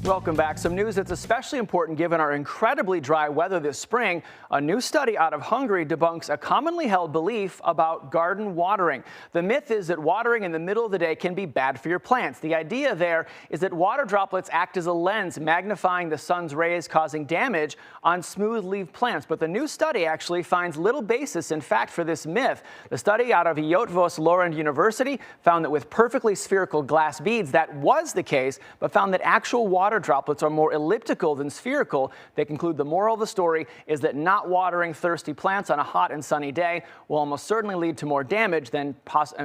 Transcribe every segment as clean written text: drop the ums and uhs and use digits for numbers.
Welcome back. Some news that's especially important given our incredibly dry weather this spring. A new study out of Hungary debunks a commonly held belief about garden watering. The myth is that watering in the middle of the day can be bad for your plants. The idea there is that water droplets act as a lens, magnifying the sun's rays, causing damage on smooth-leaved plants. But the new study actually finds little basis in fact for this myth. The study out of Eötvös Loránd University found that with perfectly spherical glass beads, that was the case, but found that actual water droplets are more elliptical than spherical. They conclude the moral of the story is that not watering thirsty plants on a hot and sunny day will almost certainly lead to more damage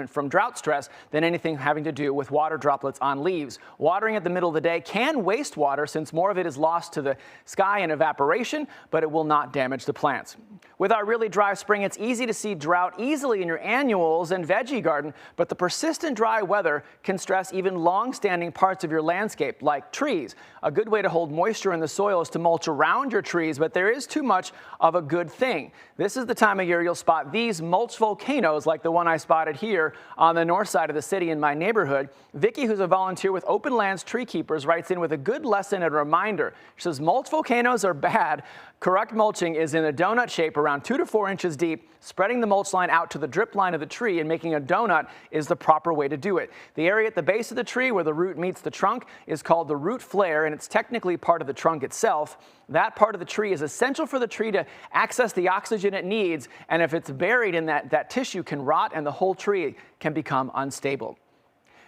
from drought stress than anything having to do with water droplets on leaves. Watering at the middle of the day can waste water since more of it is lost to the sky in evaporation, but it will not damage the plants. With our really dry spring, it's easy to see drought easily in your annuals and veggie garden, but the persistent dry weather can stress even long-standing parts of your landscape, like trees. A good way to hold moisture in the soil is to mulch around your trees, but there is too much of a good thing. This is the time of year you'll spot these mulch volcanoes like the one I spotted here on the north side of the city in my neighborhood. Vicky, who's a volunteer with Open Lands Tree Keepers, writes in with a good lesson and a reminder. She says mulch volcanoes are bad. Correct mulching is in a donut shape around 2 to 4 inches deep. Spreading the mulch line out to the drip line of the tree and making a donut is the proper way to do it. The area at the base of the tree where the root meets the trunk is called the root flare, and it's technically part of the trunk itself. That part of the tree is essential for the tree to access the oxygen it needs, and if it's buried in that tissue can rot and the whole tree can become unstable.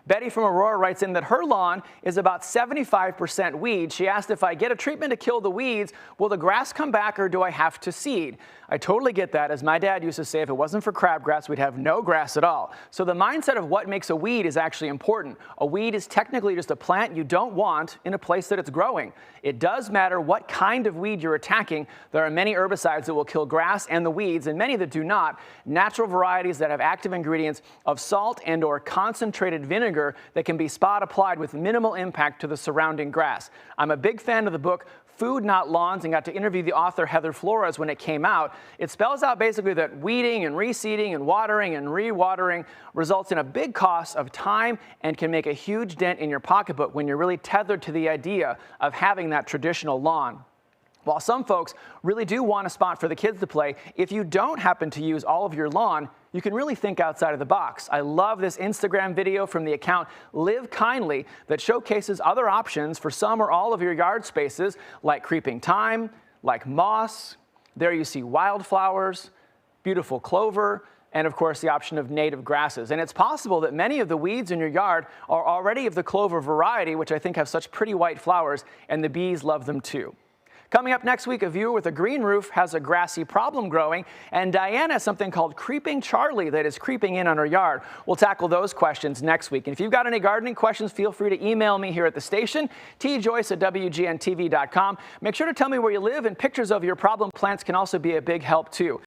Betty from Aurora writes in that her lawn is about 75% weeds. She asked, if I get a treatment to kill the weeds, will the grass come back or do I have to seed? I totally get that. As my dad used to say, if it wasn't for crabgrass, we'd have no grass at all. So the mindset of what makes a weed is actually important. A weed is technically just a plant you don't want in a place that it's growing. It does matter what kind of weed you're attacking. There are many herbicides that will kill grass and the weeds, and many that do not. Natural varieties that have active ingredients of salt and or concentrated vinegar that can be spot applied with minimal impact to the surrounding grass. I'm a big fan of the book Food Not Lawns and got to interview the author Heather Flores when it came out. It spells out basically that weeding and reseeding and watering and re-watering results in a big cost of time and can make a huge dent in your pocketbook when you're really tethered to the idea of having that traditional lawn. While some folks really do want a spot for the kids to play, if you don't happen to use all of your lawn, you can really think outside of the box. I love this Instagram video from the account Live Kindly that showcases other options for some or all of your yard spaces, like creeping thyme, like moss. There you see wildflowers, beautiful clover, and of course the option of native grasses. And it's possible that many of the weeds in your yard are already of the clover variety, which I think have such pretty white flowers, and the bees love them too. Coming up next week, a viewer with a green roof has a grassy problem growing, and Diana has something called Creeping Charlie that is creeping in on her yard. We'll tackle those questions next week. And if you've got any gardening questions, feel free to email me here at the station, tjoyce@wgntv.com. Make sure to tell me where you live, and pictures of your problem plants can also be a big help too.